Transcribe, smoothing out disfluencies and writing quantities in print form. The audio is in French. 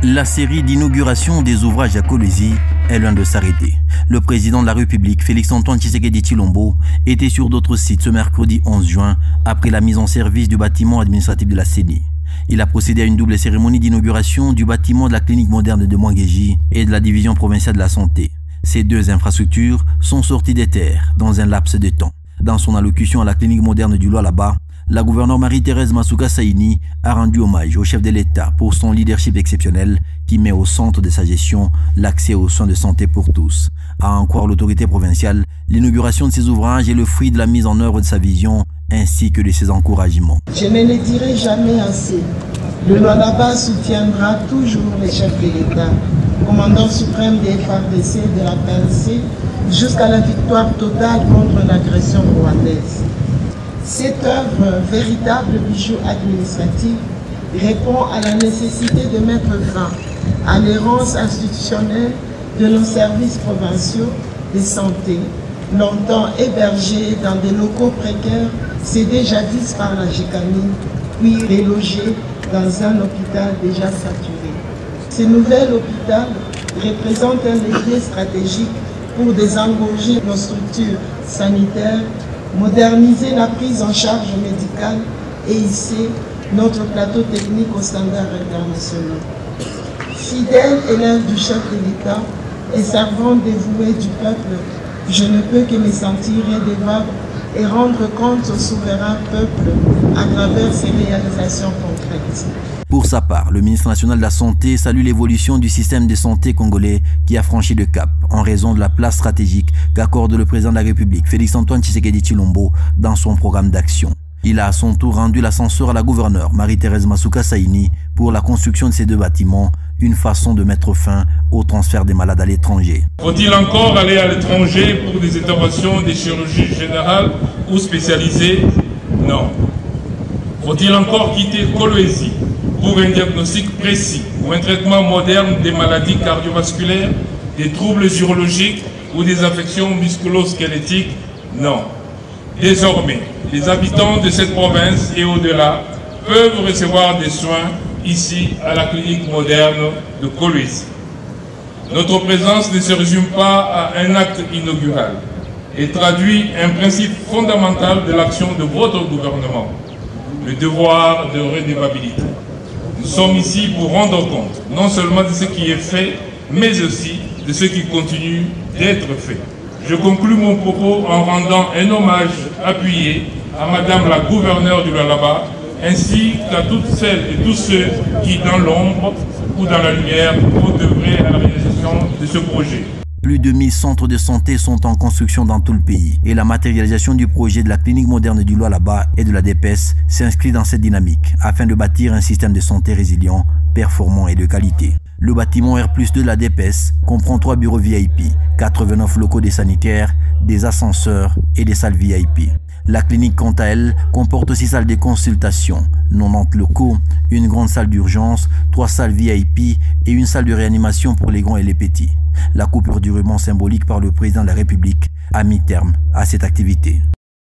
La série d'inauguration des ouvrages à Kolwezi est loin de s'arrêter. Le président de la République, Félix-Antoine Tshisekedi Tshilombo, était sur d'autres sites ce mercredi 11 juin après la mise en service du bâtiment administratif de la CENI. Il a procédé à une double cérémonie d'inauguration du bâtiment de la clinique moderne de Mwangeji et de la division provinciale de la santé. Ces deux infrastructures sont sorties des terres dans un laps de temps. Dans son allocution à la clinique moderne du Lualaba, la gouverneure Marie-Thérèse Masuka Saini a rendu hommage au chef de l'État pour son leadership exceptionnel qui met au centre de sa gestion l'accès aux soins de santé pour tous. À en croire l'autorité provinciale, l'inauguration de ces ouvrages est le fruit de la mise en œuvre de sa vision ainsi que de ses encouragements. Je ne le dirai jamais assez. Le Lualaba soutiendra toujours les chefs de l'État, commandant suprême des FARDC de la PNC, jusqu'à la victoire totale contre l'agression rwandaise. Cette œuvre, véritable bijou administratif, répond à la nécessité de mettre fin à l'errance institutionnelle de nos services provinciaux de santé, longtemps hébergés dans des locaux précaires, cédés jadis par la GECAMI, puis relogés dans un hôpital déjà saturé. Ce nouvel hôpital représente un levier stratégique pour désengorger nos structures sanitaires, moderniser la prise en charge médicale et hisser notre plateau technique aux standards internationaux. Fidèle élève du chef de l'État et servant dévoué du peuple, je ne peux que me sentir redevable et rendre compte au souverain peuple à travers ses réalisations concrètes. Pour sa part, le ministre national de la Santé salue l'évolution du système de santé congolais qui a franchi le cap en raison de la place stratégique qu'accorde le président de la République, Félix-Antoine Tshisekedi Tshilombo, dans son programme d'action. Il a à son tour rendu l'ascenseur à la gouverneure Marie-Thérèse Masuka Saini pour la construction de ces deux bâtiments, une façon de mettre fin au transfert des malades à l'étranger. Faut-il encore aller à l'étranger pour des interventions de chirurgie générale ou spécialisée? Non. Faut-il encore quitter Kolwezi pour un diagnostic précis ou un traitement moderne des maladies cardiovasculaires, des troubles urologiques ou des affections musculo-squelettiques? Non. Désormais, les habitants de cette province et au-delà peuvent recevoir des soins ici à la clinique moderne de Kolwezi. Notre présence ne se résume pas à un acte inaugural et traduit un principe fondamental de l'action de votre gouvernement, le devoir de redevabilité. Nous sommes ici pour rendre compte non seulement de ce qui est fait, mais aussi de ce qui continue d'être fait. Je conclus mon propos en rendant un hommage appuyé à Madame la gouverneure du Lualaba, ainsi qu'à toutes celles et tous ceux qui, dans l'ombre ou dans la lumière, ont œuvré à la réalisation de ce projet. Plus de 1000 centres de santé sont en construction dans tout le pays et la matérialisation du projet de la clinique moderne du Lualaba et de la DPS s'inscrit dans cette dynamique afin de bâtir un système de santé résilient, performant et de qualité. Le bâtiment R+2 de la DPS comprend 3 bureaux VIP, 89 locaux des sanitaires, des ascenseurs et des salles VIP. La clinique, quant à elle, comporte 6 salles de consultation, 90 locaux, une grande salle d'urgence, 3 salles VIP et une salle de réanimation pour les grands et les petits. La coupure du ruban symbolique par le président de la République a mis terme à cette activité.